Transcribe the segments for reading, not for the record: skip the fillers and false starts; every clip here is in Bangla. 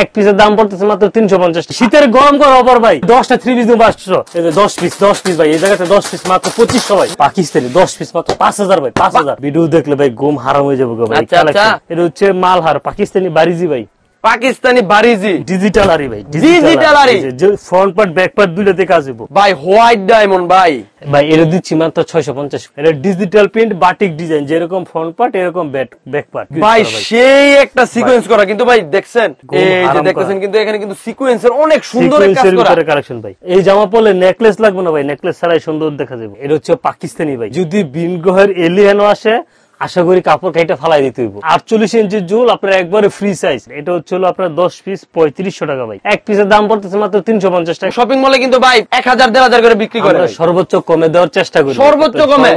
এক পিসের দাম পড়তেছে মাত্র 350 টাকা। শীতের গরম করা অফার ভাই, 10টা 3 পিস দিন 500, এই যে 10 পিস ভাই, এই জায়গাতে 10 পিস মাত্র 2500 ভাই। পাকিস্তানি 10 পিস মাত্র 5000 ভাই, 5000। ভিডিও দেখলে ভাই ঘুম হারাম হয়ে যাবে ভাই। এটা হচ্ছে মালহার পাকিস্তানি বারিজি ভাই, পাকিস্তানি বারিজি ডিজিটাল আরি ভাই, ডিজিটাল আরি, যে ফ্রন্ট পার্ট ব্যাক পার্ট দুইটাতে কাজ হবে ভাই। হোয়াইট ডায়মন্ড ভাই, এটা দিচ্ছি মাত্র 650। এটা ডিজিটাল প্রিন্ট বাটিক ডিজাইন, যেরকম ফ্রন্ট পার্ট এরকম ব্যাক পার্ট ভাই। সেই একটা সিকোয়েন্স করা কিন্তু ভাই, দেখছেন এই যে দেখতেছেন কিন্তু এখানে কিন্তু সিকোয়েন্সের অনেক সুন্দর কাজ করা কালেকশন ভাই। এই জামা পরলে নেকলেস লাগবে না ভাই, নেকলেস ছাড়াই সুন্দর দেখা যাবে। এটা হচ্ছে পাকিস্তানি ভাই, যদি ভিন গ্রহের এলিয়েনও আসে আশা করি কাপড় কাইটা ফালাই দিতে হইব। 48 ইঞ্চির জুল আপনার একবারে ফ্রি সাইজ। এটা হচ্ছে আপনার 10 পিস 3500 টাকা ভাই। এক পিসের দাম পড়তেছে মাত্র 350 টাকা। শপিং মলে কিন্তু ভাই 1000 1500 করে বিক্রি করে। সর্বোচ্চ কমে দেওয়ার চেষ্টা করি, সর্বোচ্চ কমে।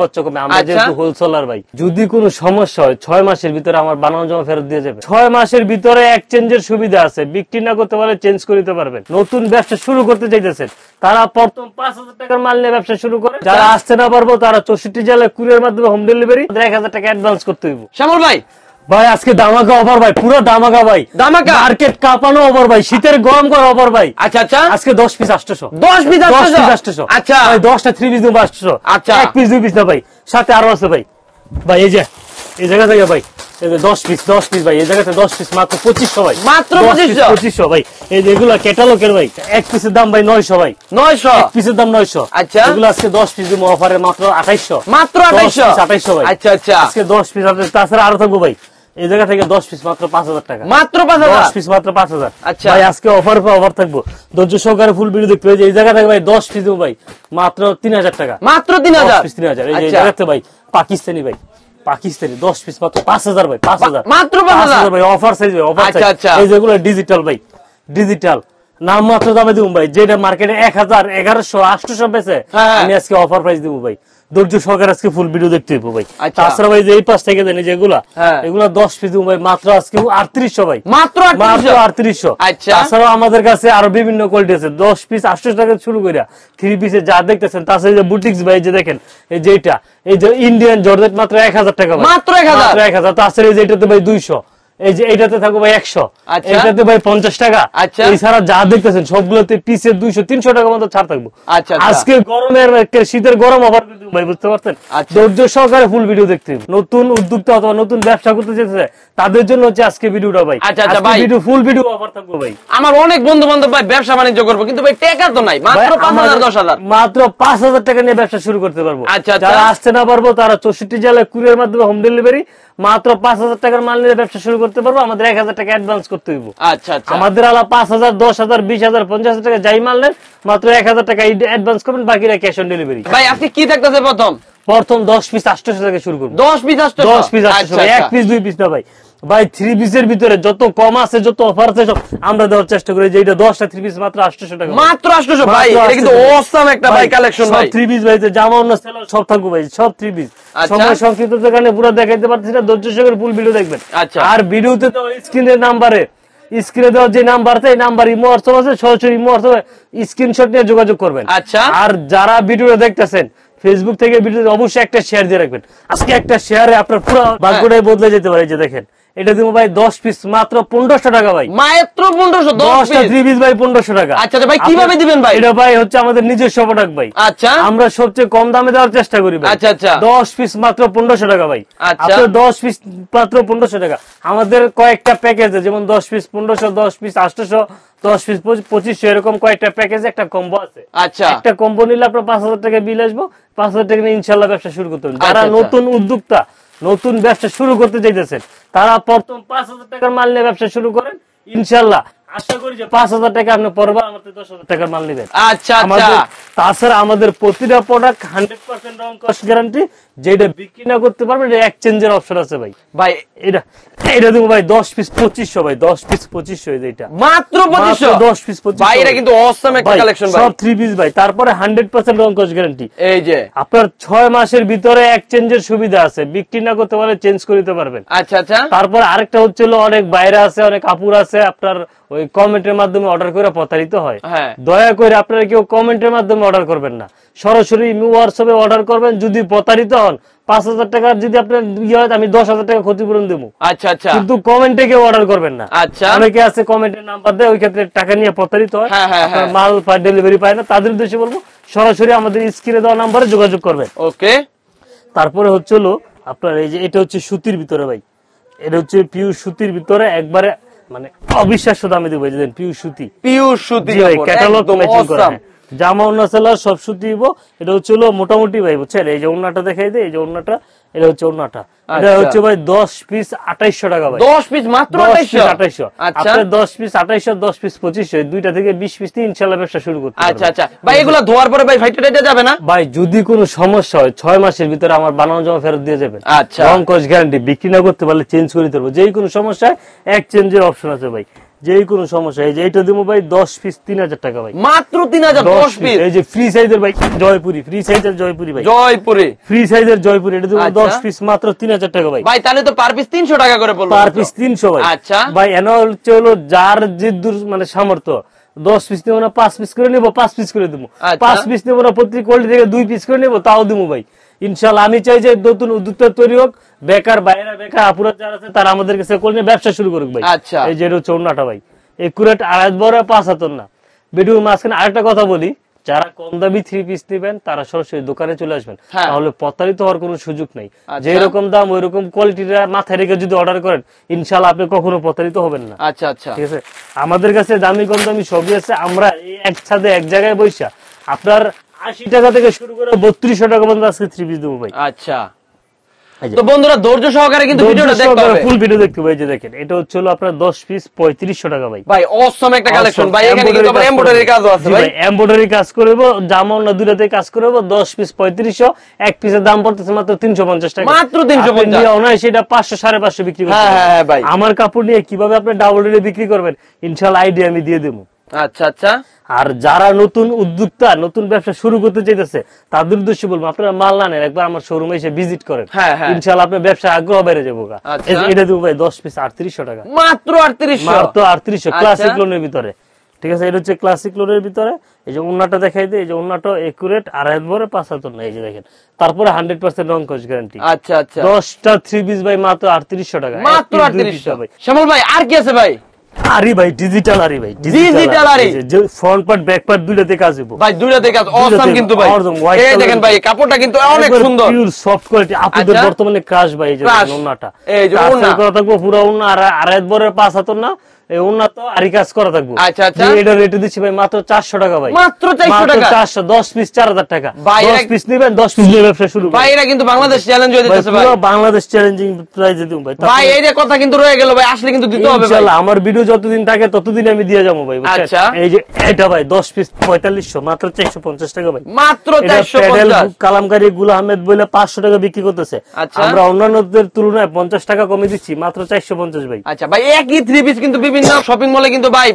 আমরা যেহেতু হোলসেলার ভাই, যদি কোনো সমস্যা হয় 6 মাসের ভিতরে আমার বানানো জামা ফেরত দিয়ে যাবে। 6 মাসের ভিতরে এক্সচেঞ্জের সুবিধা আছে, বিক্রি না করতে পারলে চেঞ্জ করে দিতে পারবেন। নতুন ব্যবসা শুরু করতে চাইতেছেন তারা প্রথম 5000 টাকার মাল নিয়ে ব্যবসা শুরু করে। যারা আসতে না পারবো তারা 64 জেলায় কুরিয়ার মাধ্যমে হোম ডেলিভারি 1000 টাকা অ্যাডভান্স করতে হইব। শ্যামল ভাই, ভাই আজকে দামাকা অফার ভাই, পুরো দামাকা ভাই, দামাকা মার্কেট কাঁপানো অফার ভাই, শীতের গরম করা অফার ভাই। আচ্ছা আচ্ছা, আজকে 10 পিস 800, 10 পিস 800। আচ্ছা ভাই, 10টা 3 পিস দিন 500। আচ্ছা, এক পিস 2 পিস না ভাই, সাথে আরো আছে ভাই। ভাই এই যে এই জায়গা থেকে ভাই, এই যে 10 পিস ভাই, এই জায়গাতে 10 পিস মাত্র 2500 ভাই, মাত্র 2500 ভাই। এই যে এগুলা ক্যাটালগের ভাই, এক পিসের দাম ভাই 900 ভাই, 900 এক পিসের দাম 900। আচ্ছা, এগুলো আজকে 10 পিস দিমু অফারে মাত্র 2800, মাত্র 2800 ভাই। আচ্ছা আচ্ছা, আজকে 10 পিস আছে, তাছাড়া আরো থাকবো ভাই। এই জায়গা থেকে 10 পিস মাত্র 5000 টাকা, মাত্র 5000, 10 পিস মাত্র 5000। আচ্ছা ভাই, আজকে অফার থাকবো, ধৈর্য সহকারে ফুল ভিডিও দেখতে হবে। এই জায়গা থেকে ভাই 10 পিস দিমু ভাই মাত্র 3000 টাকা, মাত্র 3000 পিস 3000। এই যে জায়গাতে ভাই পাকিস্তানি ভাই, পাকিস্তানি 10 পিস মাত্র 5000 ভাই, 5000 মাত্র 5000 ভাই, অফার সাইজ ভাই, অফার সাইজ। এই যেগুলো ডিজিটাল ভাই, ডিজিটাল নাম মাত্র দামে দিব ভাই, যেটা মার্কেটে 1000 1100 800 বেচে, আমি আজকে অফার প্রাইস দিব ভাই। ধৈর্য সহকারে আজকে ফুল ভিডিও দেখতে হইব ভাই। তাছাড়া ভাই যে এই পাশ থেকে দেন যেগুলা, এগুলা 10 পিস দিব ভাই মাত্র আজকে 3800 ভাই, মাত্র 3800। তাছাড়া আমাদের কাছে আরো বিভিন্ন কোয়ালিটি আছে, 10 পিস 800 টাকা শুরু কইরা 3 পিসে যা দেখতেছেন। তাছাড়া যে বুটিক্স ভাই যে দেখেন, এই যে এটা, এই যে ইন্ডিয়ান জর্জেট মাত্র 1000 টাকা ভাই, মাত্র 1000। তাছাড়া এই যে এটাতে ভাই 200, এই যে এইটাতে থাকবে ভাই 100, এইটাতে ভাই 50 টাকা। এছাড়া যা দেখতেছেন সবগুলোতে পিসে 200 300 টাকা মতো ছাড় থাকবো। আজকে গরমের শীতের গরম অফার ভাই, বুঝতে পারছেন? ধৈর্য সহকারে ফুল ভিডিও দেখতে হবে। নতুন উদ্যোক্তা অথবা নতুন ব্যবসা করতে চাইছে তাদের জন্য হচ্ছে আজকে ভিডিওটা ভাই। আচ্ছা আচ্ছা ভাই, ভিডিও ফুল ভিডিও অফার থাকবে ভাই। আমার অনেক বন্ধু বান্ধব ভাই ব্যবসা বাণিজ্য করবো, কিন্তু ভাই টাকা তো নাই, মাত্র 5000 10000, মাত্র 5000 টাকা নিয়ে ব্যবসা শুরু করতে পারবো। আচ্ছা, যারা আসতে না পারবো তারা 64 জেলায় কুরিয়ার মাধ্যমে হোম ডেলিভারি মাত্র 5000 টাকার মাল নিয়ে ব্যবসা শুরু করতে পারবো। আমাদের 1000 টাকা অ্যাডভান্স করতে হইব। আচ্ছা আচ্ছা, আমাদের আলা 5000 10000 20000 50000 টাকা যাই মাল নেন মাত্র 1000 টাকা অ্যাডভান্স করবেন, বাকিরা ক্যাশ অন ডেলিভারি। ভাই আজকে কি থাকতেছে? প্রথম 10 পিস 800 টাকা শুরু করব। 10 পিস 800, এক পিস 2 পিস না ভাই। ভাই 3 পিসের ভিতরে যত কম আছে, যত অফার আছে সব আমরা দেওয়ার চেষ্টা করি। যে এটা 10টা 3 পিস মাত্র 800 টাকা, মাত্র 800 ভাই। এটা কিন্তু অসাম একটা ভাই কালেকশন ভাই। সব 3 পিস ভাই, জামা অন্য সেলার সব থাকবে ভাই, সব 3 পিস। সময় সংক্ষিপ্ত কারণে পুরো দেখাইতে পারতেছি না, ধৈর্য সহকারে ফুল ভিডিও দেখবেন। আর ভিডিওতে তো স্ক্রিনের নাম্বারে, স্ক্রিনে দেওয়া যে নাম্বার আছে, এই নাম্বার ইমো হোয়াটসঅ্যাপ আছে, সরাসরি ইমো হোয়াটসঅ্যাপ স্ক্রিনশট নিয়ে যোগাযোগ করবেন। আচ্ছা, আর যারা ভিডিওটা দেখতেছেন ফেসবুক থেকে ভিডিও অবশ্যই একটা শেয়ার দিয়ে রাখবেন। আজকে একটা শেয়ারে আপনার পুরো ভাগ্যটাই বদলে যেতে পারে। যে দেখেন এটা দিব ভাই 10 পিস মাত্র 1500 টাকা ভাই, মাত্র 1500, 10টা 3 পিস ভাই 1500 টাকা। আচ্ছা ভাই, কিভাবে দিবেন ভাই? এটা ভাই হচ্ছে আমাদের নিজস্ব প্রোডাক্ট ভাই। আচ্ছা, আমরা সবচেয়ে কম দামে দেওয়ার চেষ্টা করি ভাই। আচ্ছা আচ্ছা, 10 পিস মাত্র 1500 টাকা ভাই। আচ্ছা, 10 পিস মাত্র 1500 টাকা। আমাদের কয়েকটা প্যাকেজ আছে, যেমন 10 পিস 1500, 10 পিস 800, 10 পিস 2500, এরকম কয়েকটা প্যাকেজ একটা কম্বো আছে। আচ্ছা, একটা কম্বো নিলে আপনার 5000 টাকা বিল আসবো। 5000 টাকা নিয়ে ইনশাআল্লাহ ব্যবসা শুরু করতে হবে। যারা নতুন উদ্যোক্তা, নতুন ব্যবসা শুরু করতে চাইতেছেন তারা প্রথম 5000 টাকার মাল নিয়ে ব্যবসা শুরু করেন। ইনশাআল্লাহ আশা করি যে 5000 টাকা আপনি পরবার আমাদের 10000 টাকার মাল নেবেন। আচ্ছা আচ্ছা, তাছাড়া আমাদের প্রতিটা প্রোডাক্ট 100% রং কস্ট গ্যারান্টি। যেটা বিক্রি না করতে পারবেন এটা এক্সচেঞ্জের অপশন আছে ভাই। ভাই এটা দেবো ভাই 10 পিস 2500 ভাই, 10 পিস 2500 এইটা মাত্র 2500, 10 পিস 2500 ভাই। এটা কিন্তু অসাম একটা কালেকশন ভাই, সব 3 পিস ভাই। তারপরে 100% রং কস্ট গ্যারান্টি। এই যে আপনার 6 মাসের ভিতরে এক্সচেঞ্জের সুবিধা আছে, বিক্রি না করতে পারলে চেঞ্জ করে দিতে পারবেন। আচ্ছা আচ্ছা, তারপর আরেকটা হচ্ছে অনেক বাইরে আছে, অনেক কাপড় আছে আপনার ওই ওই কমেন্টের মাধ্যমে অর্ডার করে প্রতারিত হয়। দয়া করে আপনারা কেউ কমেন্টের মাধ্যমে অর্ডার করবেন না, সরাসরি হোয়াটসঅ্যাপে অর্ডার করবেন। যদি প্রতারিত হন 5,000 টাকার যদি আপনার ইয়ে হয় আমি 10,000 টাকা ক্ষতিপূরণ দেবো। আচ্ছা আচ্ছা, কিন্তু কমেন্টে কেউ অর্ডার করবেন না। আচ্ছা, অনেকে আছে কমেন্টের নাম্বার দেয়, ওই ক্ষেত্রে টাকা নিয়ে প্রতারিত হয়, মাল পায় ডেলিভারি পায় না। তাদের উদ্দেশ্যে বলবো সরাসরি আমাদের স্ক্রিনে দেওয়া নাম্বারে যোগাযোগ করবেন। ওকে। তারপরে হচ্ছে হলো আপনার এই যে এটা হচ্ছে সুতির ভিতরে ভাই, এটা হচ্ছে পিওর সুতির ভিতরে একবারে মানে অবিশ্বাস্য দামে দেবো। পিওর সুতি, পিওর সুতি ক্যাটালগ ম্যাচিং করা, জামা ওন্না সেলার সব সুতি দিব। এটা হচ্ছে হলো মোটামুটি ভাই বুঝছেন, এই যে ওন্নাটা দেখাই দেয়, এই যে ওন্নাটা, এটা হচ্ছে ওন্নাটা, এটা হচ্ছে ভাই 10 পিস 2800 টাকা ভাই। 10 পিস মাত্র 2800। আচ্ছা, 10 পিস 2800, 10 পিস 2500, দুইটা থেকে 20 পিস দিয়ে ইনশাআল্লাহ ব্যবসা শুরু করতে পারবেন। আচ্ছা আচ্ছা ভাই, এগুলা ধোয়ার পরে ভাই ফাইটে টাইটে যাবে না ভাই? যদি কোনো সমস্যা হয় 6 মাসের ভিতরে আমার বানানো জামা ফেরত দিয়ে যাবেন। আচ্ছা, রং কস গ্যারান্টি, বিক্রি না করতে পারলে চেঞ্জ করে দেবো। যেই কোনো সমস্যায় এক্সচেঞ্জের অপশন আছে ভাই, যেই কোনো সমস্যা। এই যে এটা দেবো ভাই 10 পিস 3000 টাকা ভাই, মাত্র 3000। 10 পিস এই যে ফ্রি সাইজের ভাই জয়পুরি, ফ্রি সাইজের জয়পুরি ভাই, জয়পুরি ফ্রি সাইজের জয়পুরি, এটা দেবো 10 পিস মাত্র 3000 টাকা ভাই। ভাই তাহলে তো পার পিস 300 টাকা করে পড়লো, পার পিস 300 ভাই। আচ্ছা ভাই এনা হচ্ছে হলো যার যে মানে সামর্থ্য, 10 পিস নেবো না 5 পিস করে নেবো, 5 পিস করে দেবো। 5 পিস নেবো না প্রতি কোয়ালিটি থেকে 2 পিস করে নেবো, তাও দেবো ভাই ইনশাআল্লাহ। আমি চাই যে নতুন উদ্যোক্তা তৈরি হোক, বেকার বাইরে বেকার আপুরা যারা আছে তারা আমাদের কাছে করে নিয়ে ব্যবসা শুরু করুক ভাই। আচ্ছা, এই যে এটা হচ্ছে ওন্নাটা ভাই, একুরেট 2.5 বড় 5 হাতর না। ভিডিওর মাঝখানে আরেকটা কথা বলি, যারা কম দামি 3 পিস নেবেন তারা সরাসরি দোকানে চলে আসবেন, তাহলে প্রতারিত হওয়ার কোনো সুযোগ নাই। যে রকম দাম ওই রকম কোয়ালিটিটা মাথায় রেখে যদি অর্ডার করেন ইনশাআল্লাহ আপনি কখনো প্রতারিত হবেন না। আচ্ছা আচ্ছা, ঠিক আছে, আমাদের কাছে দামি কম দামি সবই আছে। আমরা এই এক ছাদে এক জায়গায় বসা আপনার 80 টাকা থেকে শুরু করে 3200 টাকা পর্যন্ত আজকে 3 পিস দেবো ভাই। আচ্ছা, তো বন্ধুরা ধৈর্য সহকারে কিন্তু ভিডিওটা দেখতে হবে, ফুল ভিডিও দেখতে হবে। এই যে দেখেন এটা হচ্ছে হলো আপনার 10 পিস 3500 টাকা ভাই। ভাই অসম একটা কালেকশন ভাই, এখানে কিন্তু আবার এমব্রয়ডারি কাজও আছে ভাই, এমব্রয়ডারি কাজ করব, জামা ওন্না দুইটাতে কাজ করব। 10 পিস 3500, এক পিসের দাম পড়তেছে মাত্র 350 টাকা, মাত্র 350। ওনাই সেটা 500 550 বিক্রি করতে। হ্যাঁ ভাই, আমার কাপড় নিয়ে কিভাবে আপনি ডাবল রেটে বিক্রি করবেন ইনশাআল্লাহ আইডিয়া আমি দিয়ে দেব। আচ্ছা আচ্ছা, আর যারা নতুন উদ্যোক্তা নতুন ব্যবসা শুরু করতে চাইতেছে তাদের উদ্দেশ্যে বলবো আপনারা মাল না নেন, একবার আমার শোরুমে এসে ভিজিট করেন, ইনশাআল্লাহ আপনার ব্যবসা আগ্রহ বেড়ে যাবো। এটা দেবো ভাই 10 পিস 3800 টাকা, মাত্র 3800, মাত্র 3800 ক্লাসিক লোনের ভিতরে। ঠিক আছে, এটা হচ্ছে ক্লাসিক লোনের ভিতরে। এই যে ওন্নাটা দেখাই দেয়, এই যে ওন্নাটা একুরেট 2.5 বড় 5 হাতর না, এই যে দেখেন। তারপরে 100% রং কস গ্যারান্টি। আচ্ছা আচ্ছা, 10টা 3 পিস ভাই মাত্র 3800 টাকা, মাত্র 3800 ভাই। শ্যামল ভাই আর কি আছে ভাই? আরি ভাই ডিজিটাল আরি ভাই, ডিজিটাল আরি, যে ফ্রন্ট পার্ট ব্যাক পার্ট দুইটাতে কাজ হবে ভাই, দুইটাতে কাজ অসাম কিন্তু ভাই। এই দেখেন ভাই কাপড়টা কিন্তু অনেক সুন্দর, পিওর সফট কোয়ালিটি। আপনাদের বর্তমানে ক্রাশ ভাই, এই যে ওন্নাটা, এই যে ওন্না করা থাকবে পুরো ওন্না, আর 2.5 বড় 5 হাতর না, এই ওন্না তো আরি কাজ করা থাকবে। আচ্ছা আচ্ছা, এটা রেট দিচ্ছি ভাই মাত্র 400 টাকা ভাই, মাত্র 400 টাকা, 400, 10 পিস 4000 টাকা। 10 পিস নেবেন 10 পিস নিয়ে ব্যবসা শুরু ভাই। এটা কিন্তু বাংলাদেশ চ্যালেঞ্জ হয়ে যাচ্ছে ভাই, বাংলাদেশ চ্যালেঞ্জিং প্রাইজে দিই ভাই। ভাই এই যে কথা কিন্তু রয়ে গেল ভাই, আসলে কিন্তু দিতে হবে ভাই ইনশাআল্লাহ। আমার ভিডিও যতদিন থাকে ততদিন আমি দিয়ে যাবো ভাই। আচ্ছা, এই যে এটা ভাই 10 পিস 4500, মাত্র 450 টাকা ভাই, মাত্র 450। কালামকারী গুল আহমেদ বলে 500 টাকা বিক্রি করতেছে, আমরা অন্যান্যদের তুলনায় 50 টাকা কমে দিচ্ছি, মাত্র 450 ভাই। আচ্ছা ভাই, একই 3 পিস কিন্তু বিভিন্ন শপিং মলে কিন্তু ভাই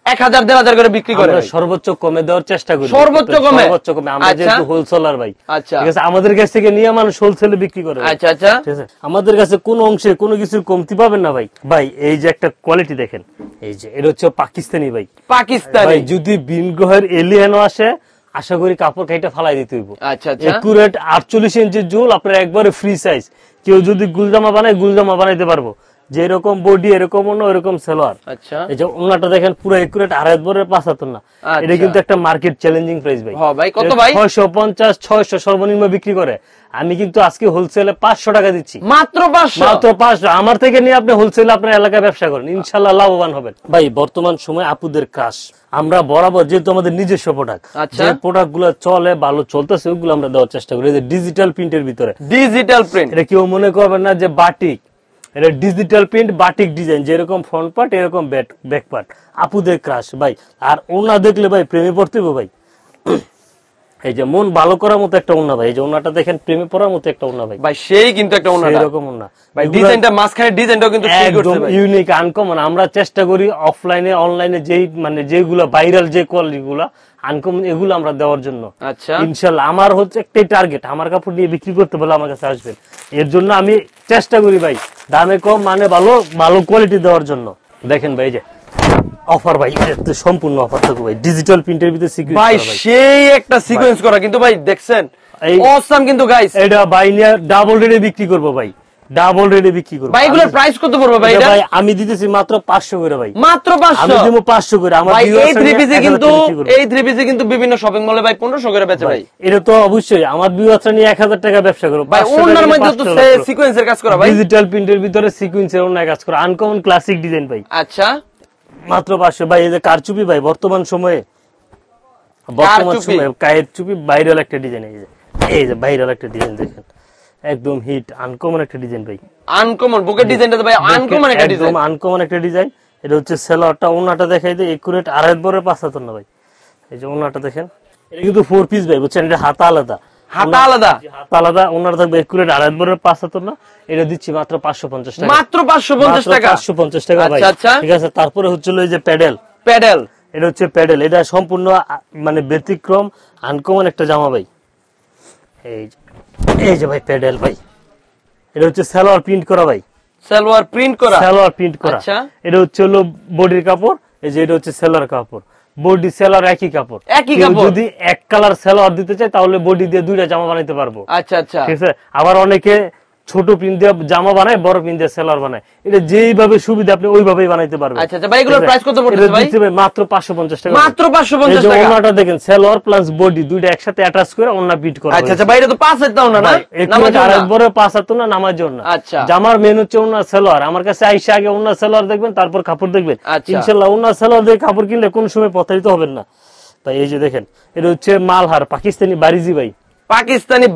1000 1500 করে বিক্রি করে, সর্বোচ্চ কমে দেওয়ার চেষ্টা করি, সর্বোচ্চ কমে। আমরা যেহেতু হোলসেলার ভাই, আচ্ছা ঠিক আছে, আমাদের কাছ থেকে নিয়ে মানুষ হোলসেলে বিক্রি করে। আচ্ছা আচ্ছা, ঠিক আছে, আমাদের কাছে কোন অংশে কোনো কিছু কমতি পাবেন না ভাই। ভাই এই যে একটা কোয়ালিটি দেখেন, এই যে এটা হচ্ছে পাকিস্তানি ভাই, পাকিস্তানি। যদি ভিন গ্রহের এলিয়েনও আসে আশা করি কাপড় কাইটা ফালাই দিতে হইব। আচ্ছা আচ্ছা, একুরেট 48 ইঞ্চির জুল, আপনার একবারে ফ্রি সাইজ। কেউ যদি গুলজামা বানায় গুলজামা বানাইতে পারবো, যেরকম বডি এরকম অন্য এরকম সেলোয়ার। আচ্ছা, এই যে ওন্নাটা দেখেন পুরো একুরেট 2.5 বড় 5 হাতর না, এটা কিন্তু একটা মার্কেট চ্যালেঞ্জিং প্রাইস ভাই। হ্যাঁ ভাই, কত ভাই? 650 600 সর্বনিম্ন বিক্রি করে, আমি কিন্তু আজকে হোলসেলে 500 টাকা দিচ্ছি, মাত্র 500, মাত্র 500। আমার থেকে নিয়ে আপনি হোলসেলে আপনার এলাকায় ব্যবসা করেন, ইনশাআল্লাহ লাভবান হবেন ভাই। বর্তমান সময় আপুদের ক্রাশ, আমরা বরাবর যেহেতু আমাদের নিজস্ব প্রোডাক্ট, যে প্রোডাক্ট গুলো চলে ভালো চলতেছে ওগুলো আমরা দেওয়ার চেষ্টা করি। ডিজিটাল প্রিন্টের ভিতরে, ডিজিটাল প্রিন্ট, এটা কেউ মনে করবেন না যে বাটিক, এটা ডিজিটাল প্রিন্ট বাটিক ডিজাইন, যেরকম ফ্রন্ট পার্ট এরকম ব্যাক পার্ট, আপুদের ক্রাশ ভাই। আর ওনা দেখলে ভাই প্রেমে পড়তে হবে ভাই। এই যে মন ভালো করার মতো একটা ওন্না ভাই, এই যে ওন্নাটা দেখেন প্রেমে পড়ার মতো একটা ওন্না ভাই, ভাই সেই কিন্তু একটা ওন্না, এরকম ওন্না ভাই। ডিজাইনটা মাঝখানে ডিজাইনটাও কিন্তু ঠিক করতে ভাই, ইউনিক আনকমন। আমরা চেষ্টা করি অফলাইনে অনলাইনে যেই মানে যেগুলো ভাইরাল যে কোয়ালিটি গুলা আনকমন এগুলো আমরা দেওয়ার জন্য। আচ্ছা, ইনশাআল্লাহ আমার হচ্ছে একটাই টার্গেট, আমার কাপড় নিয়ে বিক্রি করতে বলে আমার কাছে আসবেন। এর জন্য আমি চেষ্টা করি ভাই দামে কম মানে ভালো ভালো কোয়ালিটি দেওয়ার জন্য। দেখেন ভাই যে অফার ভাই, এটা সম্পূর্ণ অফার থাকবে ভাই, ডিজিটাল প্রিন্টের ভিতরে সিকোয়েন্স ভাই সেই একটা সিকোয়েন্স করা কিন্তু ভাই দেখছেন অসাম কিন্তু গাইস। এটা ভাই নিয়ে ডাবল রেটে বিক্রি করব ভাই, ডাবল রেটে বিক্রি করব ভাই। এগুলোর প্রাইস কত পড়বে ভাই? এটা ভাই আমি দিতেছি মাত্র 500 করে ভাই, মাত্র 500। আমি দেব 500 করে। আমার ভাই এই 3 পিসে কিন্তু বিভিন্ন শপিং মলে ভাই 1500 করে বেচে ভাই। এটা তো অবশ্যই আমার ভিউয়ার্সরা নিয়ে 1000 টাকা ব্যবসা করব ভাই। ওনার মধ্যে তো সিকোয়েন্সের কাজ করা ভাই, ডিজিটাল প্রিন্টের ভিতরে সিকোয়েন্সের ওনার কাজ করা, আনকমন ক্লাসিক ডিজাইন ভাই। আচ্ছা মাত্র 500 ভাই। এই যে কারচুপি ভাই, বর্তমান সময়ে কায়ের চুপি ভাইরাল একটা ডিজাইন। এই যে ভাইরাল একটা ডিজাইন দেখেন, একদম হিট আনকমন একটা ডিজাইন ভাই। আনকমন বুকের ডিজাইনটা তো ভাই আনকমন একটা ডিজাইন, একদম আনকমন একটা ডিজাইন। এটা হচ্ছে সেলোয়ারটা, ওনাটা দেখাই দেয় একুরেট আড়াই বরের 5 না ভাই। এই যে ওনাটা দেখেন, এটা কিন্তু 4 পিস ভাই, বুঝছেন? এটা হাতা আলাদা, হাতা আলাদা, হাতা আলাদা। ওনাটা থাকবে একুরেট আড়াই বরের 5 না। এটা দিচ্ছি মাত্র 550 টাকা, মাত্র 550 টাকা, 550 টাকা ভাই। আচ্ছা ঠিক আছে। তারপরে হচ্ছে এই যে প্যাডেল, এটা হচ্ছে প্যাডেল। এটা সম্পূর্ণ মানে ব্যতিক্রম আনকমন একটা জামা ভাই। এই যে ভাই প্যাডেল ভাই, এটা হচ্ছে সালোয়ার প্রিন্ট করা ভাই, সালোয়ার প্রিন্ট করা, সালোয়ার প্রিন্ট করা। আচ্ছা। এটা হচ্ছে বডির কাপড়, এই যে এটা হচ্ছে সালোয়ার কাপড়, বডি সালোয়ার একই কাপড়। যদি এক কালার সালোয়ার দিতে চায় তাহলে বডি দিয়ে 2টা জামা বানাইতে পারবো। আচ্ছা আচ্ছা, ঠিক আছে। আবার অনেকে ছোট প্রিন্ট দিয়ে জামা বানায়, বড় প্রিন্ট দিয়ে সেলার বানায়, এটা যেইভাবে সুবিধা আপনি ওইভাবেই বানাইতে পারবেন। আচ্ছা আচ্ছা ভাই। এগুলোর প্রাইস কত পড়ছে ভাই? মাত্র 550 টাকা, মাত্র 550 টাকা। এই যে ওনাটা দেখেন, সেলোয়ার প্লাস বডি দুইটা একসাথে অ্যাটাচ করে ওনা প্রিন্ট করা। আচ্ছা আচ্ছা ভাই। এটা তো 5 হাত দাও না, নামাজ আর বড় 5 হাত না, নামাজ জন্য। আচ্ছা। জামার মেন হচ্ছে ওনা সেলোয়ার। আমার কাছে আইসা আগে ওনা সেলোয়ার দেখবেন, তারপর কাপড় দেখবেন। ইনশাআল্লাহ ওনা সেলোয়ার দিয়ে কাপড় কিনলে কোন সময় প্রতারিত হবেন না ভাই। এই যে দেখেন, এটা হচ্ছে মালহার পাকিস্তানি বারিজি ভাই, পাকিস্তানি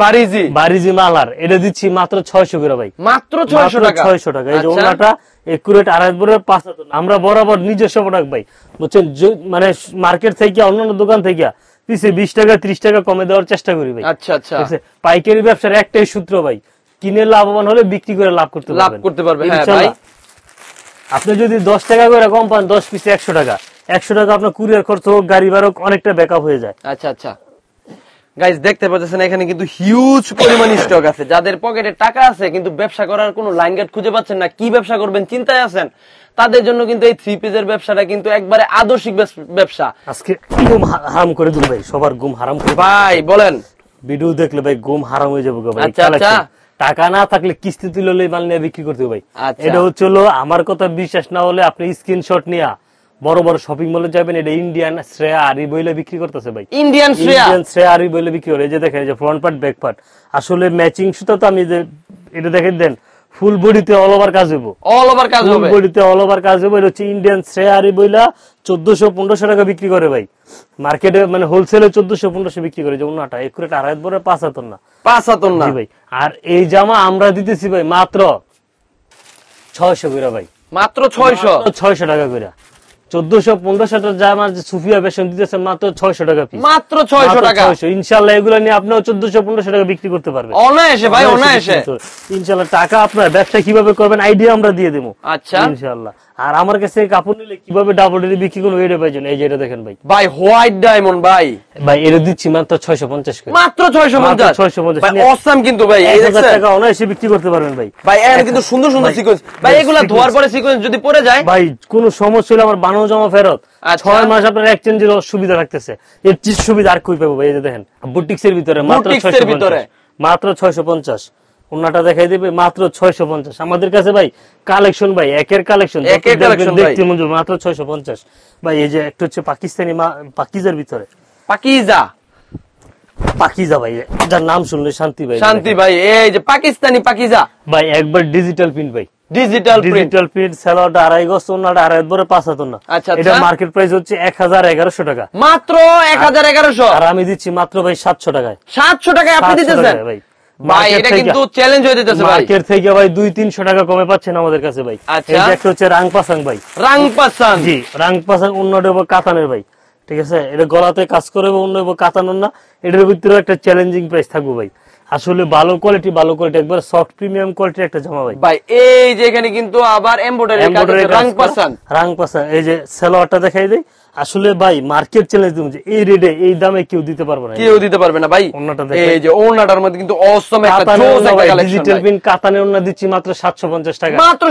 বারিজি মালহার। এটা দিচ্ছি মাত্র 600 করে ভাই, মাত্র 600 টাকা, 600 টাকা। এই যে ওনাটা একুরেট আড়াই বরের 5 হাত। আমরা বরাবর নিজস্ব প্রোডাক্ট ভাই, বুঝছেন? মানে মার্কেট থেকে অন্যান্য দোকান থেকে পিছে 20 টাকা 30 টাকা কমে দেওয়ার চেষ্টা করি ভাই। আচ্ছা আচ্ছা। পাইকারি ব্যবসার একটাই সূত্র ভাই, কিনে লাভবান হলে বিক্রি করে লাভ করতে পারবেন। হ্যাঁ ভাই। আপনি যদি 10 টাকা করে কম পান, 10 পিসে 100 টাকা, 100 টাকা আপনার কুরিয়ার খরচ হোক, গাড়ি ভাড়া হোক, অনেকটা ব্যাকআপ হয়ে যায়। আচ্ছা আচ্ছা গাইস, দেখতে পাচ্ছেন এখানে কিন্তু হিউজ পরিমাণ স্টক আছে। যাদের পকেটে টাকা আছে কিন্তু ব্যবসা করার কোনো লাইন গেট খুঁজে পাচ্ছেন না, কি ব্যবসা করবেন চিন্তায় আছেন, তাদের জন্য কিন্তু এই 3 পিসের ব্যবসাটা কিন্তু একবারে আদর্শিক ব্যবসা। আজকে ঘুম হারাম করে দিন ভাই, সবার ঘুম হারাম করে ভাই। বলেন, ভিডিও দেখলে ভাই ঘুম হারাম হয়ে যাবে ভাই। আচ্ছা আচ্ছা। টাকা না থাকলে কিস্তি তুলে মাল নিয়ে বিক্রি করতে হবে ভাই। এটা হচ্ছে আমার কথা বিশ্বাস না হলে আপনি স্ক্রিনশট নিয়ে বড় বড় শপিং মলে যাবেন। এটা ইন্ডিয়ান শ্রেয়া আরি বইলে বিক্রি করতেছে ভাই, ইন্ডিয়ান শ্রেয়া আরি বইলে বিক্রি করে। এই যে দেখেন, এই যে ফ্রন্ট পার্ট ব্যাক পার্ট, আসলে ম্যাচিং সুতা তো আমি যে এটা দেখেন দেন, ফুল বডিতে অল ওভার কাজ হইব, অল ওভার কাজ হবে, ফুল বডিতে অল ওভার কাজ হইব। এটা হচ্ছে ইন্ডিয়ান শ্রেয়া আরি বইলা 1400-1500 টাকা বিক্রি করে ভাই। মার্কেটে মানে হোলসেলে 1400-1500 বিক্রি করে। যে ওনাটা একুরেট আড়াই বরের 5 হাত না, 5 হাত না ভাই। আর এই জামা আমরা দিতেছি ভাই মাত্র 600 করে ভাই, মাত্র 600 টাকা করে। 1400-1500 টাকা জামা সুফিয়া ফ্যাশন দিতেছে মাত্র 600 টাকা পিস, মাত্র 600 টাকা। ইনশাআল্লাহ এগুলো নিয়ে আপনিও 1400-1500 টাকা বিক্রি করতে পারবেন অনায়াসে ভাই, অনায়াসে। ইনশাআল্লাহ টাকা আপনার ব্যবসা কিভাবে করবেন আইডিয়া আমরা দিয়ে দেবো। আচ্ছা ইনশাআল্লাহ। আর আমার কাছে কাপড় নিলে কিভাবে ডাবল রেডি বিক্রি করবো এটা পাইছেন। এই যে এটা দেখেন ভাই, ভাই হোয়াইট ডায়মন্ড ভাই, ভাই এটা দিচ্ছি মাত্র 650 করে, মাত্র 650 ভাই। অসাম কিন্তু ভাই, এই দেখছেন টাকা অনায়াসে বিক্রি করতে পারবেন ভাই। ভাই এর কিন্তু সুন্দর সুন্দর সিকোয়েন্স ভাই। এগুলা ধোয়ার পরে সিকোয়েন্স যদি পড়ে যায় ভাই কোনো সমস্যা হলে আমার বানানো জামা ফেরত, 6 মাস আপনার এক্সচেঞ্জের সুবিধা রাখতেছে। এর চিজ সুবিধা আর কই পাবো ভাই? এই যে দেখেন বুটিক্সের ভিতরে মাত্র 650, ওনাটা দেখাই দিবে মাত্র 650। আমাদের কাছে ভাই কালেকশন ভাই, একের কালেকশন দেখতে মঞ্জুর, মাত্র 650 ভাই। এই যে একটা হচ্ছে পাকিস্তানি পাকিজার ভিতরে, পাকিজা ভাই, যার নাম শুনলে শান্তি ভাই, শান্তি ভাই। এই যে পাকিস্তানি পাকিজা ভাই, একবার ডিজিটাল প্রিন্ট ভাই, ডিজিটাল প্রিন্ট। সালোয়ারটা 2.5 গজ, ওনাটা 2.5 বরে 5 হাত না। এটা মার্কেট প্রাইস হচ্ছে 1100 টাকা, মাত্র 1100। আর আমি দিচ্ছি মাত্র ভাই 700 টাকায়। 700 টাকায় আপনি দিতেছেন ভাই? ভাই এটা কিন্তু চ্যালেঞ্জ হয়ে যেতেছে ভাই। মার্কেট থেকে ভাই 200-300 টাকা কমে পাচ্ছেন আমাদের কাছে ভাই। এই যে একটা হচ্ছে রাংপাসাং ভাই, রাংপাসাং। জি রাংপাসাং, অন্যটা হবে কাতানের ভাই। ঠিক আছে, এটা গলাতে কাজ করবে, অন্য হবে কাতানোর না। এটার ভিতরে একটা চ্যালেঞ্জিং প্রাইস থাকবে ভাই। আসলে ভালো কোয়ালিটি একবার সফট প্রিমিয়াম কোয়ালিটির একটা জামা ভাই। ভাই এই যে এখানে কিন্তু আবার এমব্রয়ডারি কাজ আছে, রাং পাসান। এই যে সালোয়ারটা দেখাই দেই, আসলে ভাই মার্কেট চ্যালেঞ্জ দিম যে এই রেটে এই দামে কেউ দিতে পারবে না, ভাই। এই যে ওড়নাটার মধ্যে কিন্তু অসম একটা জোস একটা কালেকশন, ডিজিটাল প্রিন্ট কাতানের ওড়না দিচ্ছি মাত্র 750 টাকা, মাত্র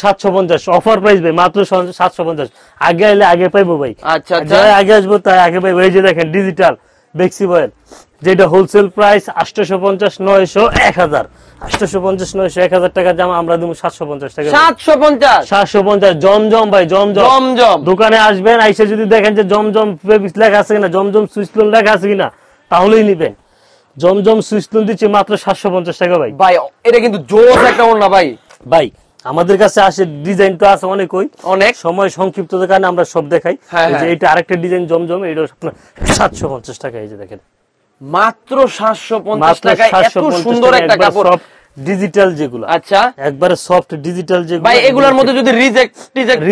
750 অফার প্রাইস ভাই, মাত্র 750। আগে আইলে আগে পাইবো ভাই। আচ্ছা আচ্ছা, যারা আগে আসবো তাই আগে পাইবো। এই যে দেখেন ডিজিটাল বেক্সি বয়েল, যেটা হোলসেল প্রাইস 850, 900, 1000, 850, 900, 1000 টাকা জামা আমরা দিব 750 টাকা। 750 জমজম ভাই, জমজম। দোকানে আসবেন, আইসা যদি দেখেন যে জমজম ফেব্রিক্স লেখা আছে কিনা, জমজম সুইসলন লেখা আছে কিনা, তাহলেই নিবেন। জমজম সুইসলন দিচ্ছি মাত্র 750 টাকা ভাই। ভাই এটা কিন্তু জোস একটা ওড়না ভাই। ভাই আমাদের কাছে আসে, ডিজাইন তো আছে অনেক সময় সংক্ষিপ্ততার কারণে আমরা সব দেখাই। যে এটা আরেকটা ডিজাইন জমজম, এটা আপনার 750 টাকা। এই যে দেখেন মাত্র 750 টাকায় এত সুন্দর একটা কাপড়, ডিজিটাল যেগুলো। আচ্ছা, একবারে সফট ডিজিটাল যেগুলো ভাই, এগুলোর মধ্যে যদি রিজেক্ট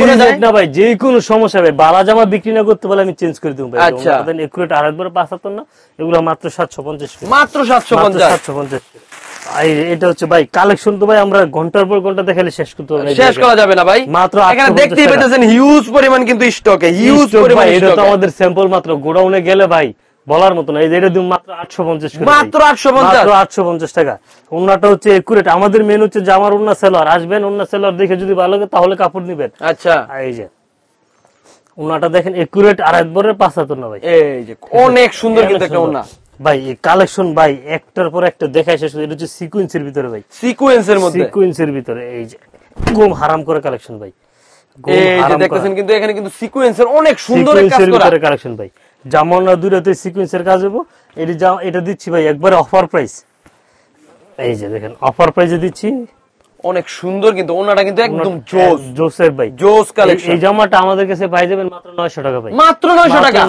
করে যায় না ভাই, যে কোনো সমস্যা ভাই, বালা জামা বিক্রি না করতে পারলে আমি চেঞ্জ করে দেব ভাই। আচ্ছা, একুরেট আরেকবার 75 না, এগুলো মাত্র 750, মাত্র 750। এটা হচ্ছে ভাই কালেকশন, তো ভাই আমরা ঘন্টার পর ঘন্টা দেখালে শেষ করা যাবে না ভাই। মাত্র এখানে দেখতেই পেতেছেন হিউজ পরিমাণ কিন্তু স্টকে, হিউজ পরিমাণ। এটা তো আমাদের স্যাম্পল মাত্র, গোডাউনে গেলে ভাই বলার মতো না। এই যে এটা দিন মাত্র 850, মাত্র 850 টাকা। ওন্নাটা হচ্ছে একুরেট। আমাদের মেন হচ্ছে জামার ওন্না সেলার, আসবেন ওন্না সেলার দেখে যদি ভালো লাগে তাহলে কাপড় নিবেন। আচ্ছা, এই যে ওন্নাটা দেখেন একুরেট, আর একবারের 75 না ভাই। এই যে অনেক সুন্দর কিন্তু একটা ওন্না ভাই। এই কালেকশন ভাই একটার পর একটা দেখাই শেষ। এটা হচ্ছে সিকোয়েন্সের ভিতরে ভাই, সিকোয়েন্সের ভিতরে। এই যে ঘুম হারাম করে কালেকশন ভাই। এই যে দেখতেছেন কিন্তু এখানে কিন্তু সিকোয়েন্সের অনেক সুন্দর কাজ করা কালেকশন ভাই। জামানা দুইটাতে সিকোয়েন্সের কাজ হবে। এটা দিচ্ছি ভাই একবারে অফার প্রাইস। এই যে দেখেন অফার প্রাইসে দিচ্ছি, অনেক সুন্দর কিন্তু ওনাটা কিন্তু একদম জোসের ভাই, জোস কালেকশন। এই জামাটা আমাদের কাছে পাই যাবেন মাত্র 900 টাকা ভাই, মাত্র 900 টাকা।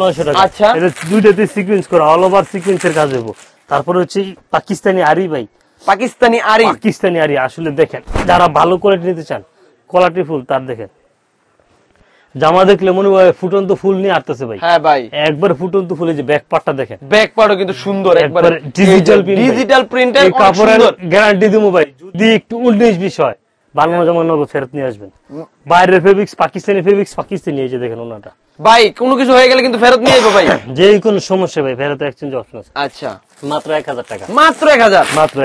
আচ্ছা, এটা দুইটাতে সিকোয়েন্স করা, অল ওভার সিকোয়েন্সের কাজ হবে। তারপর হচ্ছে পাকিস্তানি আরি ভাই, পাকিস্তানি আরি। আসলে দেখেন যারা ভালো কোয়ালিটি নিতে চান, কোয়ালিটি ফুল, তার দেখেন জামা দেখলে মনে হয় ফুটন্ত ফুল নিয়ে আসতেছে ভাই। হ্যাঁ ভাই, একবার ফুটন্ত ফুল। এই যে ব্যাক পার্টটা দেখেন, ব্যাক পার্টও কিন্তু সুন্দর, একবারে ডিজিটাল প্রিন্টের। এই কাপড়ের গ্যারান্টি দিমু ভাই, যদি একটু 19-20 হয় বানানো জামা নগদ ফেরত নিয়ে আসবেন। বাইরের ফেব্রিক্স, পাকিস্তানি ফেব্রিক্স, পাকিস্তানি। এই যে দেখেন ওনাটা ভাই, কোনো কিছু হয়ে গেলে কিন্তু ফেরত নিয়ে আসবো ভাই, যে কোনো সমস্যা ভাই, ফেরত এক্সচেঞ্জ অপশন আছে। আচ্ছা, মাত্র 1000 টাকা, মাত্র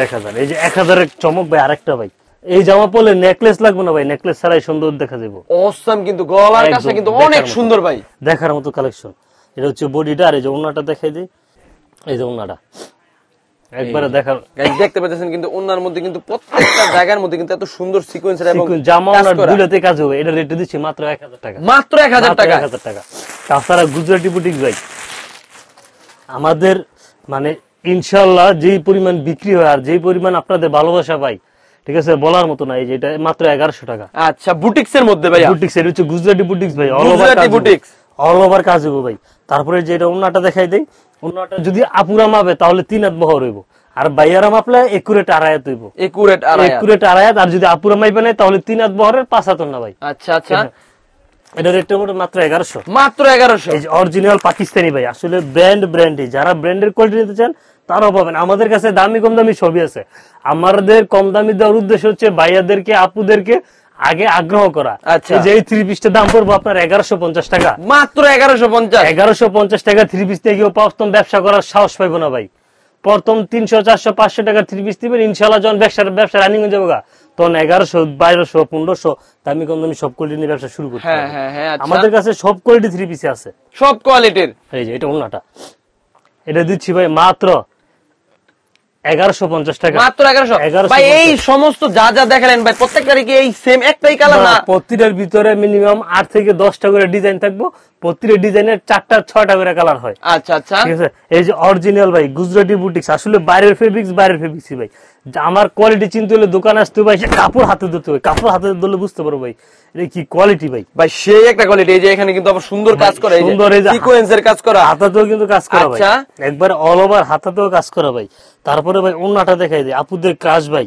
1000। এই যে 1000 এর চমক ভাই। আরেকটা ভাই, এই জামা পরলে নেকলেস লাগবে না ভাই, নেকলেস ছাড়াই সুন্দর দেখা যাবে। অসাম কিন্তু গলার কাছে কিন্তু অনেক সুন্দর ভাই, দেখার মতো কালেকশন। এটা হচ্ছে বডিটা। আর এই যে ওন্নাটা দেখাই দিই, এই যে ওন্নাটা একবারে দেখার। গাইস দেখতে পাচ্ছেন কিন্তু ওন্নার মধ্যে কিন্তু প্রত্যেকটা জায়গার মধ্যে কিন্তু এত সুন্দর সিকোয়েন্স এবং জামা ওন্নার দুইটাতে কাজ হবে। এটা রেট দিচ্ছি মাত্র 1000 টাকা, মাত্র 1000 টাকা। তাছাড়া গুজরাটি বুটিক ভাই আমাদের মানে ইনশাআল্লাহ যেই পরিমাণ বিক্রি হয় আর যেই পরিমাণ আপনাদের ভালোবাসা পাই, ঠিক আছে, বলার মতো না। এই যে এটা মাত্র 1100 টাকা। আচ্ছা, বুটিক্স এর মধ্যে ভাই, বুটিক্স এর হচ্ছে গুজরাটি বুটিক্স ভাই, অল ওভার কাজ হবে ভাই। তারপরে যে এটা ওন্নাটা দেখাই দেই, ওন্নাটা যদি আপুরা মাপে তাহলে 3 হাত বহর হইব, আর বাইয়ারা মাপলে একুরেট আড়ায়াত হইব, একুরেট আড়ায়াত। আর যদি আপুরা মাইবে না তাহলে 3 হাত বহরের 5 হাত না ভাই। আচ্ছা আচ্ছা, এটা রেটটা মাত্র 1100, মাত্র 1100। এই যে অরিজিনাল পাকিস্তানি ভাই, আসলে ব্র্যান্ডই। যারা ব্র্যান্ডের কোয়ালিটি নিতে চান তারাও পাবেন। আমাদের কাছে দামি কম দামি সবই আছে। আমাদের কম দামি দেওয়ার উদ্দেশ্য হচ্ছে ভাইয়াদেরকে, আপুদেরকে আগে আগ্রহ করা। যে এই 3 পিসটার দাম পড়বো আপনার 1150 টাকা, মাত্র 1150 টাকা। 3 পিস থেকে কেউ প্রথম ব্যবসা করার সাহস পাইবো না ভাই। প্রথম 300, 400, 500 টাকার 3 পিস দিবেন, ইনশাআল্লাহ যখন ব্যবসা রানিং হয়ে যাবে তখন 1100, 1200, 1500 দামি কম দামি সব কোয়ালিটি নিয়ে ব্যবসা শুরু করতে হবে। আমাদের কাছে সব কোয়ালিটি 3 পিস আছে, সব কোয়ালিটির। এই যে এটা ওন্নাটা, এটা দিচ্ছি ভাই মাত্র 1150 টাকা, মাত্র 1100 ভাই। এই সমস্ত যা যা দেখালেন ভাই, প্রত্যেকটারই কি এই সেম একটাই কালার না? প্রত্যেকটার ভিতরে মিনিমাম 8 থেকে 10টা করে ডিজাইন থাকবো। প্রত্যেকটা ডিজাইনের 4টা 6টা করে কালার হয়। আচ্ছা আচ্ছা, ঠিক আছে। এই যে অরিজিনাল ভাই গুজরাটি বুটিক্স, আসলে বাইরের ফেব্রিক্স ভাই। আমার কোয়ালিটি চিনতে হলে দোকান আসতে ভাই, কাপড় হাতে ধরতে হবে, কাপড় হাতে ধরলে বুঝতে পারো ভাই এটা কি কোয়ালিটি ভাই। ভাই সেই একটা কোয়ালিটি। এই যে এখানে কিন্তু আবার সুন্দর কাজ করা, এই যে সিকোয়েন্সের কাজ করা, হাতাতেও কিন্তু কাজ করা ভাই, একবার অল ওভার হাতাতেও কাজ করা ভাই। তারপরে ভাই ওন্নাটা দেখাই দিই, আপুদের কাজ ভাই।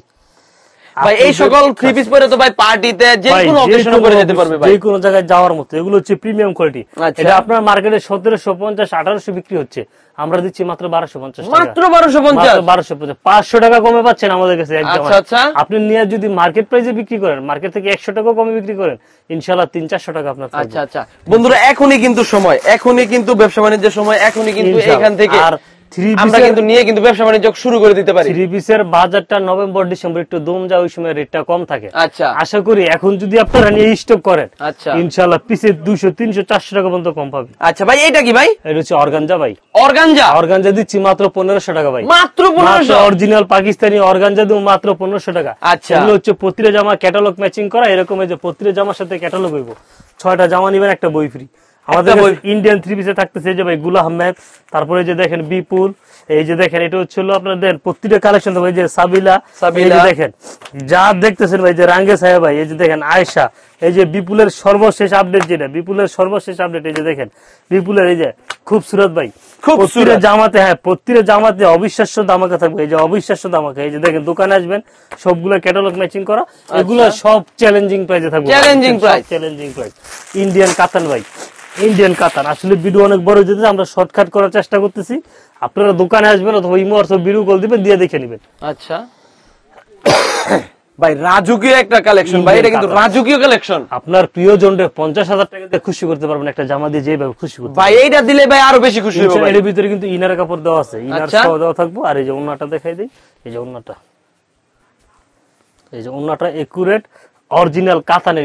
ভাই এই সকল থ্রি পিস পরে তো ভাই পার্টিতে যে কোনো অকেশনে পরে যেতে পারবে ভাই, যে কোনো জায়গায় যাওয়ার মতো। এগুলো হচ্ছে প্রিমিয়াম কোয়ালিটি। এটা আপনার মার্কেটে 1750 1800 বিক্রি হচ্ছে, আমরা দিচ্ছি মাত্র 1250 টাকা। মাত্র 1250? 1250, 500 টাকা কমে পাচ্ছেন আমাদের কাছে একদম। আচ্ছা। আপনি নিয়ে যদি মার্কেট প্রাইসে বিক্রি করেন, মার্কেট থেকে 100 টাকা কমে বিক্রি করেন, ইনশাআল্লাহ 300-400 টাকা আপনার থাকবে। আচ্ছা বন্ধুরা, এখনই কিন্তু সময়, এখনই কিন্তু ব্যবসা বাণিজ্যের সময়, এখনই কিন্তু এখান থেকে আর আমরা কিন্তু নিয়ে কিন্তু ব্যবসা বাণিজ্য শুরু করে দিতে পারি। থ্রি পিসের বাজারটা নভেম্বর ডিসেম্বর একটু দম যায়, ওই সময় রেটটা কম থাকে। আচ্ছা, আশা করি এখন যদি আপনারা নিয়ে স্টক করেন, আচ্ছা ইনশাআল্লাহ পিসে 200 300 400 টাকা পর্যন্ত কম পাবে। আচ্ছা ভাই, এটা কি ভাই? এটা হচ্ছে অর্গানজা ভাই। অর্গানজা দিচ্ছি মাত্র 1500 টাকা ভাই। মাত্র 1500? অরিজিনাল পাকিস্তানি অর্গানজা দেব মাত্র 1500 টাকা। আচ্ছা, এগুলো হচ্ছে প্রতিটা জামা ক্যাটালগ ম্যাচিং করা, এরকম এই যে প্রতিটা জামার সাথে ক্যাটালগ হইব। 6টা জামা নিবেন, একটা বই ফ্রি। আমাদের ইন্ডিয়ান থ্রি পিসে থাকতেছে যে ভাই গুলা আহমেদ, তারপরে যে দেখেন বিপুল, এই যে দেখেন এটা হচ্ছে আপনাদের প্রতিটা কালেকশন ভাই, যে সাবিলা, এই যে দেখেন যা দেখতেছেন ভাই, যে রাঙ্গে সাহেব ভাই, এই যে দেখেন আয়েশা, এই যে বিপুলের সর্বশেষ আপডেট, যেটা বিপুলের সর্বশেষ আপডেট, এই যে দেখেন বিপুলের এই যে খুবসুরত ভাই, প্রতিটা জামাতে, হ্যাঁ প্রতিটা জামাতে অবিশ্বাস্য দামাকা থাকবে। এই যে অবিশ্বাস্য দামাকা, এই যে দেখেন দোকানে আসবেন সবগুলো ক্যাটালগ ম্যাচিং করা, এগুলো সব চ্যালেঞ্জিং প্রাইসে থাকবে। Challenging price, challenging price. Indian কাতান ভাই, ইন্ডিয়ান কাতান। আসলে ভিডিও অনেক বড় যেতে আমরা শর্টকাট করার চেষ্টা করতেছি, আপনারা দোকানে আসবেন অথবা ইমো আর ভিডিও কল দিবেন, দিয়ে দেখে নেবেন। আচ্ছা ভাই, রাজকীয় একটা কালেকশন ভাই, এটা কিন্তু রাজকীয় কালেকশন। আপনার প্রিয়জনকে 50,000 টাকা দিয়ে খুশি করতে পারবেন একটা জামা দিয়ে, যেভাবে খুশি করতে ভাই, এইটা দিলে ভাই আরো বেশি খুশি হবে। এর ভিতরে কিন্তু ইনার কাপড় দেওয়া আছে, ইনার সহ দেওয়া থাকবো। আর এই যে ওন্নাটা দেখাই দেই, এই যে ওন্নাটা, এই যে ওন্নাটা একুরেট অরিজিনাল কাতানের,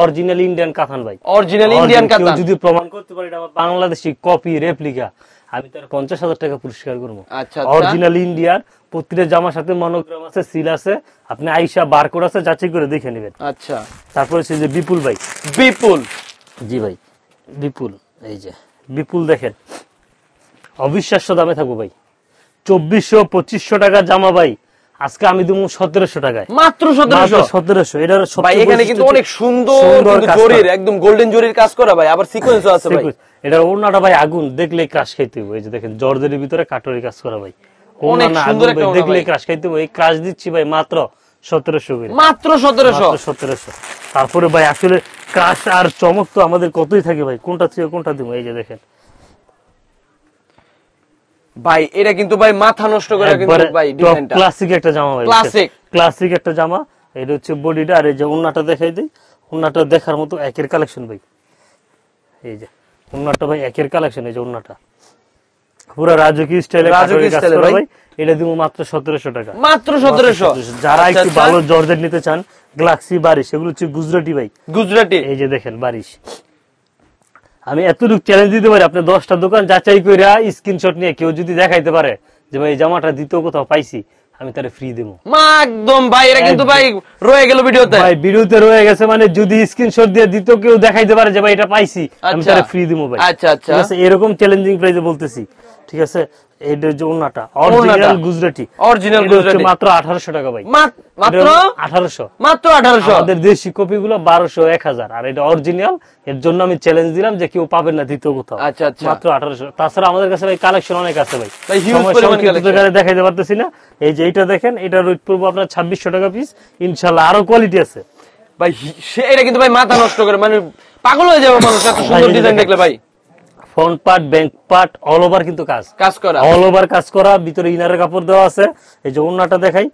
অরিজিনাল ইন্ডিয়ান কাতান ভাই, অরিজিনাল ইন্ডিয়ান কাতান। যদি প্রমাণ করতে পারি এটা আমার বাংলাদেশি কপি রেপ্লিকা, আমি তার 50,000 টাকা পুরস্কার করবো। আচ্ছা, অরিজিনাল ইন্ডিয়ার প্রতিটা জামার সাথে মনোগ্রাম আছে, সিল আছে, আপনি আইসা বারকোড আছে, যাচাই করে দেখে নেবেন। আচ্ছা, তারপরে সে যে বিপুল ভাই, বিপুল, জি ভাই বিপুল, এই যে বিপুল দেখেন অবিশ্বাস্য দামে থাকবো ভাই, 2400-2500 টাকার জামা ভাই আজকে আমি দেবো 1700 টাকায়। মাত্র 1700। এটার ভাই এখানে কিন্তু অনেক সুন্দর জরির, একদম গোল্ডেন জরির কাজ করা ভাই, আবার সিকোয়েন্সও আছে ভাই। এটা ওড়নাটা ভাই আগুন, দেখলে ক্রাশ খাইতে হবে। এই যে দেখেন জর্জের ভিতরে কাটরি কাজ করা ভাই, অনেক সুন্দর একটা ওড়না, দেখলে ক্রাশ খাইতে হবে। এই ক্রাশ দিচ্ছি ভাই মাত্র 1700 করে, মাত্র 1700। তারপরে ভাই আসলে ক্রাশ আর চমক তো আমাদের কতই থাকে ভাই, কোনটা থেকে কোনটা দিব। এই যে দেখেন ভাই, এটা কিন্তু ভাই মাথা নষ্ট করে কিন্তু ভাই ডিজাইনটা ক্লাসিক একটা জামা ভাই, ক্লাসিক একটা জামা। এটা হচ্ছে বডিটা, আর এই যে ওন্নাটা দেখাই দেই, ওন্নাটা দেখার মতো একের কালেকশন ভাই। এই যে ওন্নাটা ভাই একের কালেকশন, এই যে ওন্নাটা পুরো রাজকীয় স্টাইলে ভাই। এটা দিব মাত্র 1700 টাকা, মাত্র 1700। যারা একটু ভালো জর্জেট নিতে চান, গ্লাক্সি বারিশ, সেগুলো হচ্ছে গুজরাটি ভাই, গুজরাটি। এই যে দেখেন বারিশ। আমি এতটুকু চ্যালেঞ্জ দিতে পারি, আপনি 10টা দোকান যাচাই করে স্ক্রিনশট নিয়ে কেউ যদি দেখাইতে পারে যে ভাই এই জামাটা দ্বিতীয় কোথাও পাইছি, আমি তারে ফ্রি দেবো একদম ভাই। এটা কিন্তু ভাই রয়ে গেল ভিডিওতে, ভাই ভিডিওতে রয়ে গেছে, মানে যদি স্ক্রিনশট দিয়ে দ্বিতীয় কেউ দেখাইতে পারে যে ভাই এটা পাইছি, আমি তারে ফ্রি দেবো ভাই। আচ্ছা, ঠিক আছে, এরকম চ্যালেঞ্জিং প্রাইসে বলতেছি। ঠিক আছে, এইটা যে ওন্নাটা অরিজিনাল গুজরাটি, অরিজিনাল গুজরাটি, মাত্র 1800 টাকা ভাই, মাত্র 1800, মাত্র 1800। আমাদের দেশি কপিগুলো 1200 1000, আর এটা অরিজিনাল। এর জন্য আমি চ্যালেঞ্জ দিলাম যে কেউ পাবেন না দ্বিতীয় কোথাও। আচ্ছা, মাত্র 1800। তাছাড়া আমাদের কাছে ভাই কালেকশন অনেক আছে ভাই, হিউজ পরিমাণ কালেকশন দেখাইতে পারতেছি না। এই যে এইটা দেখেন, এটা রেট পড়বো আপনার 2600 টাকা পিস, ইনশাআল্লাহ আরো কোয়ালিটি আছে ভাই। এটা কিন্তু ভাই মাথা নষ্ট করে, মানে পাগল হয়ে যাবে মানুষ এত সুন্দর ডিজাইন দেখলে ভাই। Front part, back part all over কিন্তু কাজ করা, অল ওভার কাজ করা, ভিতরে ইনারের কাপড় দেওয়া আছে। এই যে ওন্নাটা দেখাই,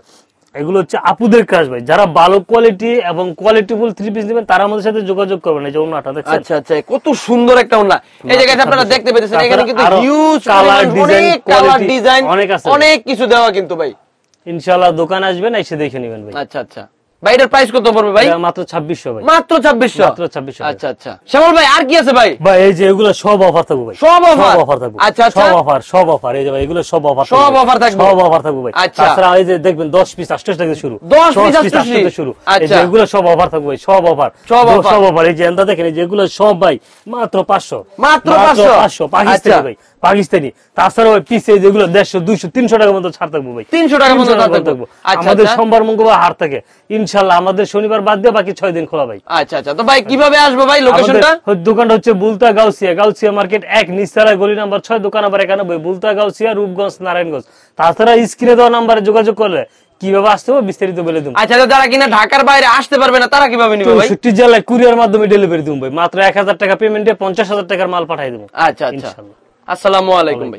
এগুলো হচ্ছে আপুদের কাজ ভাই। যারা ভালো কোয়ালিটি এবং কোয়ালিটিফুল থ্রি পিস নেবেন তারা আমাদের সাথে যোগাযোগ করবেন। এই যে ওন্নাটা দেখছেন, আচ্ছা, কত সুন্দর একটা ওন্না। এই জায়গায় আপনারা দেখতে পেতেছেন, এখানে কিন্তু হিউজ ডিজাইন, অনেক কিছু দেওয়া কিন্তু ভাই। ইনশাআল্লাহ দোকান আসবেন, এসে দেখে নেবেন ভাই। আচ্ছা ভাই, এটার প্রাইস কত পড়বে ভাই? মাত্র 2600 ভাই, মাত্র 2600। আচ্ছা শ্যামল ভাই, আর কি আছে ভাই? ভাই এই যে এগুলো সব অফার থাকবে ভাই, সব অফার থাকবে। আচ্ছা, সব অফার। এই যে ভাই এগুলো সব অফার থাকবে ভাই। তাছাড়া এই যে দেখবেন 10 পিস 88 টাকা শুরু, 10 পিস 88 টাকা শুরু। এই যে এগুলো সব অফার থাকবে ভাই, সব অফার। এই যে এন্ডা দেখেন, এই যে এগুলো সব ভাই মাত্র 500, মাত্র 500 পাকিস্তানি ভাই, পাকিস্তানি। তাছাড়া ওই পিসে যেগুলো 150 200 300 টাকার মতো ছাড় থাকবে ভাই, 300 টাকার মতো ছাড় থাকবে। আমাদের সোমবার মঙ্গলবার হাট থাকে, ইনশাআল্লাহ আমাদের শনিবার বাদ দিয়ে বাকি 6 দিন খোলা ভাই। আচ্ছা, তো ভাই কিভাবে আসবো ভাই? লোকেশনটা? দোকানটা হচ্ছে বুলতা গাউসিয়া মার্কেট 1 নিচতলা গলি নাম্বার 6, দোকান নাম্বার 91, বুলতা গাউসিয়া, রূপগঞ্জ, নারায়ণগঞ্জ। তাছাড়া স্ক্রিনে দেওয়া নাম্বারে যোগাযোগ করলে কিভাবে আসতে হবে বিস্তারিত বলে দেব। আচ্ছা, যারা কিনা ঢাকার বাইরে আসতে পারবে না তারা কিভাবে নিবে ভাই? 64 জেলায় কুরিয়ার মাধ্যমে ডেলিভারি দেব ভাই, মাত্র 1000 টাকা পেমেন্টে 50,000 টাকার মাল পাঠিয়ে দেব। আচ্ছা আচ্ছা, আসসালামু আলাইকুম ভাই।